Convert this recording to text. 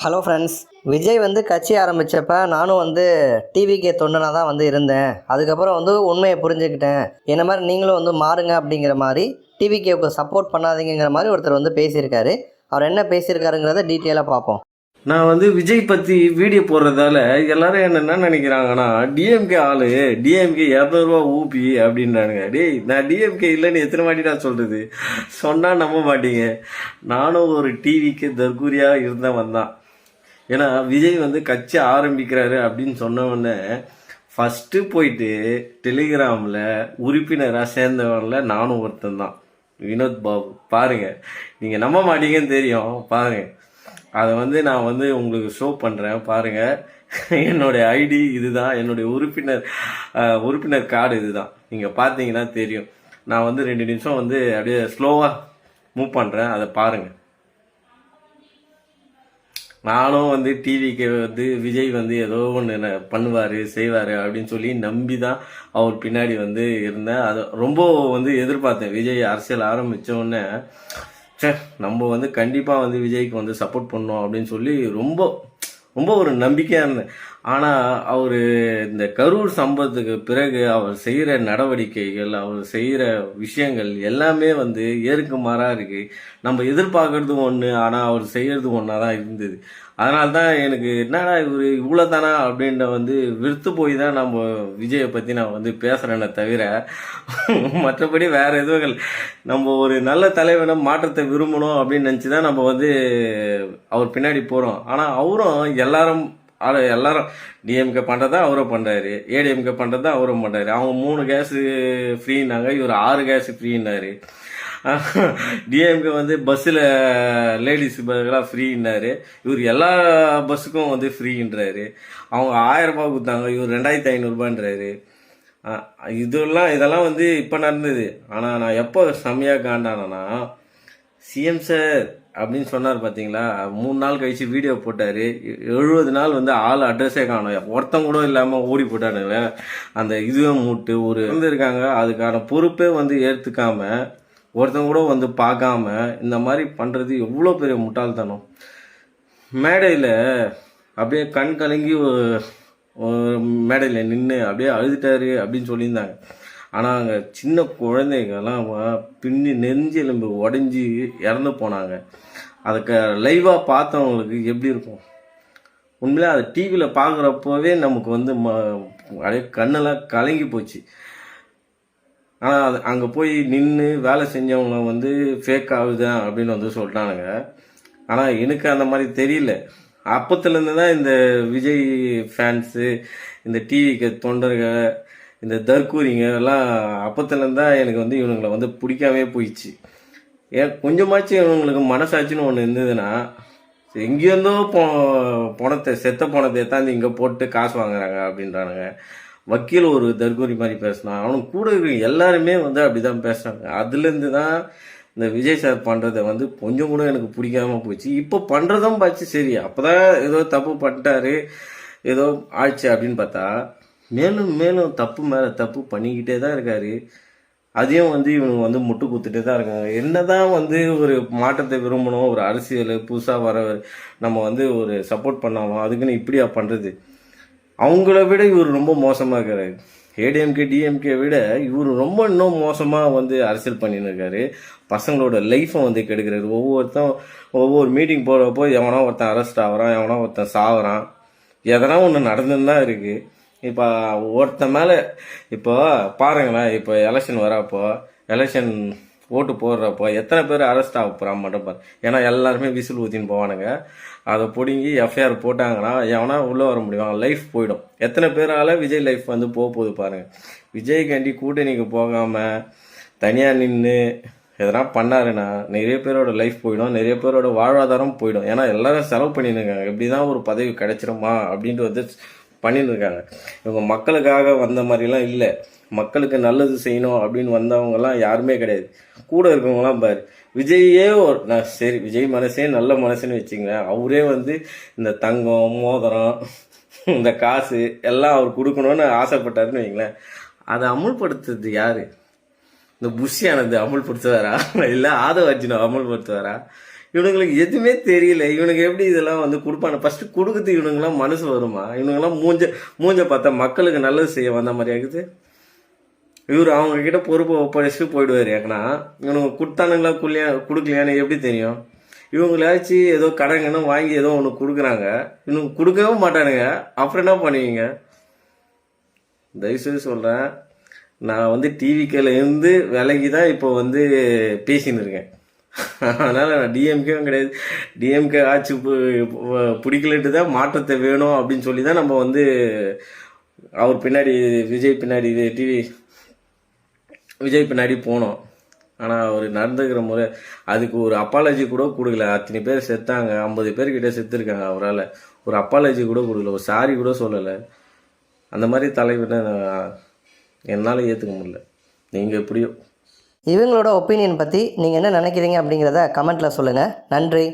Hello friends. Vijay கட்சி ஆரம்பித்தப்ப நானும் TVK தொண்டனாக தான் இருந்தேன். அதுக்கப்புறம் உண்மையை புரிஞ்சுக்கிட்டேன். என்ன மாதிரி நீங்களும் மாறுங்க அப்படிங்கிற மாதிரி டிவிகேவுக்கு சப்போர்ட் பண்ணாதீங்கிற மாதிரி ஒருத்தர் பேசியிருக்காரு. அவர் என்ன பேசியிருக்காருங்கிறத டீட்டெயிலாக பார்ப்போம். நான் விஜய் பற்றி வீடியோ போடுறதால எல்லாரும் என்ன நினைக்கிறாங்கன்னா, டிஎம்கே ஆளு, டிஎம்கே 200 ஊபி அப்படின்றானுங்க. டேய், நான் டிஎம்கே இல்லைன்னு எத்தனை வாட்டி நான் சொல்கிறது, சொன்னால் நம்ப மாட்டீங்க. நானும் ஒரு டிவிக்கு தற்கூரியாக இருந்தவன் தான். ஏன்னா விஜய் கட்சி ஆரம்பிக்கிறாரு அப்படின்னு சொன்ன உடனே ஃபஸ்ட்டு போயிட்டு டெலிகிராமில் உறுப்பினராக சேர்ந்தவன்ல நானும் ஒருத்தன் தான், வினோத் பாபு. பாருங்கள், நீங்கள் நம்ப மாட்டீங்கன்னு தெரியும். பாருங்கள், அதை நான் உங்களுக்கு ஷோ பண்ணுறேன். பாருங்கள், என்னுடைய ஐடி இதுதான், என்னுடைய உறுப்பினர் கார்டு இதுதான். நீங்கள் பார்த்தீங்கன்னா தெரியும். நான் 2 நிமிஷம் அப்படியே ஸ்லோவாக மூவ் பண்ணுறேன், அதை பாருங்கள். நானும் டிவிக்கு விஜய் ஏதோ ஒன்று பண்ணுவார் செய்வார் அப்படின்னு சொல்லி நம்பி தான் அவர் பின்னாடி இருந்தேன். அதை ரொம்ப எதிர்பார்த்தேன். விஜய் அரசியல் ஆரம்பித்த உடனே நம்ம கண்டிப்பாக விஜய்க்கு சப்போர்ட் பண்ணோம் அப்படின்னு சொல்லி ரொம்ப ரொம்ப ஒரு நம்பிக்கையாக இருந்தேன். ஆனால் அவர் இந்த கரூர் சம்பவத்துக்கு பிறகு அவர் செய்கிற நடவடிக்கைகள், அவர் செய்கிற விஷயங்கள் எல்லாமே ஏருக்கு மாறாக இருக்குது. நம்ம எதிர்பார்க்கறது ஒன்று, ஆனால் அவர் செய்கிறது ஒன்றா தான் இருந்தது. அதனால தான் எனக்கு என்னடா இவர் இவ்வளோ தானா அப்படின்ற விருத்து போய் தான் நம்ம விஜயை பற்றி நான் பேசுகிறேன்னே தவிர மற்றபடி வேறு எதுவும். நம்ம ஒரு நல்ல தலைவனை மாற்றத்தை விரும்பணும் அப்படின்னு நினச்சி தான் நம்ம அவர் பின்னாடி போகிறோம். ஆனால் அவரும் எல்லாரும் டிஎம்கே பண்ணுறதா அவரும் பண்ணுறாரு, ஏடிஎம்கே பண்ணுறதா அவரும் பண்ணுறாரு. அவங்க 3 கேஸு ஃப்ரீனாங்க, இவர் 6 கேஸு ஃப்ரீன்னாரு. டிஎம்கே பஸ்ஸில் லேடிஸ் பஸ்ஸெல்லாம் ஃப்ரீன்னாரு, இவர் எல்லா பஸ்ஸுக்கும் ஃப்ரீன்றாரு. அவங்க 1000 ரூபாய் கொடுத்தாங்க, இவர் 2500 இதெல்லாம் இப்போ நடந்தது. ஆனால் நான் எப்போ செம்மையாக காண்டானா, சிஎம் சார் அப்படின்னு சொன்னார் பார்த்தீங்களா, 3 நாள் கழிச்சு வீடியோ போட்டார். 70 நாள் ஆள் அட்ரஸே காணும், ஒருத்தம் கூட இல்லாமல் ஓடி போட்டானுங்க. அந்த இதுவே மூட்டு ஒரு இருக்காங்க, அதுக்கான பொறுப்பே ஏற்றுக்காம ஒருத்தங்க கூட பார்க்காம இந்த மாதிரி பண்ணுறது எவ்வளோ பெரிய முட்டாள்தனம். மேடையில் அப்படியே கண் கலங்கி மேடையில் நின்று அப்படியே அழுதுட்டாரு அப்படின்னு சொல்லியிருந்தாங்க. ஆனால் அங்கே சின்ன குழந்தைங்கெல்லாம் பின்னி நெஞ்செலும்பு உடஞ்சி இறந்து போனாங்க. அதுக்கு லைவாக பார்த்தவங்களுக்கு எப்படி இருக்கும்? உண்மையிலே அதை டிவியில் பார்க்குறப்போவே நமக்கு அப்படியே கண்ணெல்லாம் கலங்கி போச்சு. ஆனால் அது அங்கே போய் நின்று வேலை செஞ்சவங்க ஃபேக் ஆகுதான் அப்படின்னு சொல்லிட்டானுங்க. ஆனால் எனக்கு அந்த மாதிரி தெரியல. அப்பத்துலேருந்து தான் இந்த விஜய் ஃபேன்ஸு, இந்த டிவிக்கு தொண்டர்கள், இந்த தற்கூரிங்க எல்லாம் அப்பத்துலேருந்து தான் எனக்கு இவனுங்களை பிடிக்காமே போயிடுச்சு. ஏன் கொஞ்சமாச்சும் இவங்களுக்கு மனசாட்சின்னு ஒன்று இருந்ததுன்னா, எங்கேருந்தோ செத்த பணத்தை தாண்டி இங்கே போட்டு காசு வாங்குறாங்க அப்படின்றானுங்க. வக்கீல் ஒரு தற்கூரி மாதிரி பேசினான், அவனுக்கு கூட இருக்க எல்லாருமே அப்படிதான் பேசுறாங்க. அதுலேருந்து தான் இந்த விஜய் சார் பண்ணுறதை கொஞ்சம் கூட எனக்கு பிடிக்காம போச்சு. இப்போ பண்ணுறதும் பார்த்து சரி, அப்போதான் ஏதோ தப்பு பண்ணிட்டாரு, ஏதோ ஆச்சு அப்படின்னு பார்த்தா மேலும் மேலும் தப்பு மேலே தப்பு பண்ணிக்கிட்டே தான் இருக்காரு. அதையும் இவங்க முட்டு குத்துட்டே தான் இருக்காங்க. என்னதான் ஒரு மாற்றத்தை விரும்பணும், ஒரு அரசியல் புதுசாக வர நம்ம ஒரு சப்போர்ட் பண்ணாலும் அதுக்குன்னு இப்படியா பண்ணுறது? அவங்கள விட இவர் ரொம்ப மோசமாக இருக்கிறாரு. ஏடிஎம்கே டிஎம்கே விட இவர் ரொம்ப இன்னும் மோசமாக அரசியல் பண்ணின்னு இருக்காரு. பசங்களோட லைஃப்பை கெடுக்கிறாரு. ஒவ்வொரு மீட்டிங் போகிறப்போ எவனா ஒருத்தன் அரெஸ்ட் ஆகிறான், எவனா ஒருத்தன் சாகுறான், எதனா ஒன்று நடந்துன்னு தான் இருக்குது. இப்போ ஒருத்தன் மேலே இப்போ பாருங்களேன், இப்போ எலெக்ஷன் வரப்போ, எலெக்ஷன் ஓட்டு போடுறப்போ எத்தனை பேர் அரெஸ்ட் ஆக போகிறான் மட்டும் பாரு. ஏன்னா எல்லாருமே விசில் ஊற்றின்னு போவானுங்க. அதை பிடுங்கி எஃப்ஐஆர் போட்டாங்கன்னா எவனா உள்ளே வர முடியும், லைஃப் போயிடும். எத்தனை பேரால் விஜய் லைஃப் போக போகுது பாருங்கள். விஜய்காண்டி கூட்டணிக்கு போகாமல் தனியாக நின்று எதனா பண்ணாருன்னா நிறைய பேரோட லைஃப் போயிடும், நிறைய பேரோட வாழ்வாதாரம் போயிடும். ஏன்னா எல்லாரும் செலவு பண்ணின்னு இருக்காங்க. எப்படி தான் ஒரு பதவி கிடைச்சிருமா அப்படின்ட்டு பண்ணின்னு இருக்காங்க. இவங்க மக்களுக்காக வந்த மாதிரிலாம் இல்லை. மக்களுக்கு நல்லது செய்யணும் அப்படின்னு வந்தவங்கலாம் யாருமே கிடையாது. கூட இருக்கவங்களாம் பாரு, விஜயே நான் சரி விஜய் மனசே நல்ல மனசுன்னு வச்சுங்க, அவரே இந்த தங்கம் மோதிரம் இந்த காசு எல்லாம் அவர் கொடுக்கணும்னு ஆசைப்பட்டாருன்னு வைங்களேன். அதை அமுல்படுத்துறது யாரு? இந்த புஷியானது அமுல்படுத்துவாரா இல்லை ஆதவ அர்ஜுனா அமுல்படுத்துவாரா? இவனுங்களுக்கு எதுவுமே தெரியல. இவனுக்கு எப்படி இதெல்லாம் வந்து கொடுப்பான? ஃபர்ஸ்ட் கொடுக்குறது இவனுங்களாம் மனசு வருமா? இவனுங்கெல்லாம் மூஞ்ச பார்த்தா மக்களுக்கு நல்லது செய்ய வந்த மாதிரி ஆகுது. இவர் அவங்க கிட்ட பொறுப்பை ஒப்படைச்சிட்டு போயிடுவார். ஏன்னா இவனுங்க கொடுத்தானுங்களா கொடுக்கலையான்னு எப்படி தெரியும்? இவங்களாச்சும் ஏதோ கடங்கன்னு வாங்கி ஏதோ ஒன்று கொடுக்குறாங்க, இவனுங்க கொடுக்கவே மாட்டானுங்க. அப்புறம் என்ன பண்ணுவீங்க? தயவுசெய்து சொல்கிறேன், நான் வந்து டிவிக்கில் இருந்து விலகி தான் இப்போ வந்து பேசின்னு இருக்கேன். அதனால் நான் டிஎம்கேவும் கிடையாது. டிஎம்கே ஆட்சி பிடிக்கலட்டு தான் மாற்றத்தை வேணும் அப்படின்னு சொல்லி தான் நம்ம வந்து அவர் பின்னாடி விஜய் பின்னாடி போனோம். ஆனால் அவர் நடந்துக்கிற முறை அதுக்கு ஒரு அப்பாலஜி கூட கொடுக்கல. அத்தனை பேர் செத்தாங்க, 50 பேர்கிட்ட செத்துருக்காங்க. அவரால் ஒரு அப்பாலஜி கூட கொடுக்கல, ஒரு சாரி கூட சொல்லலை. அந்த மாதிரி தலைவனை என்னால் ஏற்றுக்க முடியல. நீங்கள் எப்படியோ. இவங்களோட ஒப்பீனியன் பற்றி நீங்கள் என்ன நினைக்கிறீங்க அப்படிங்கிறத கமெண்ட்டில் சொல்லுங்கள். நன்றி.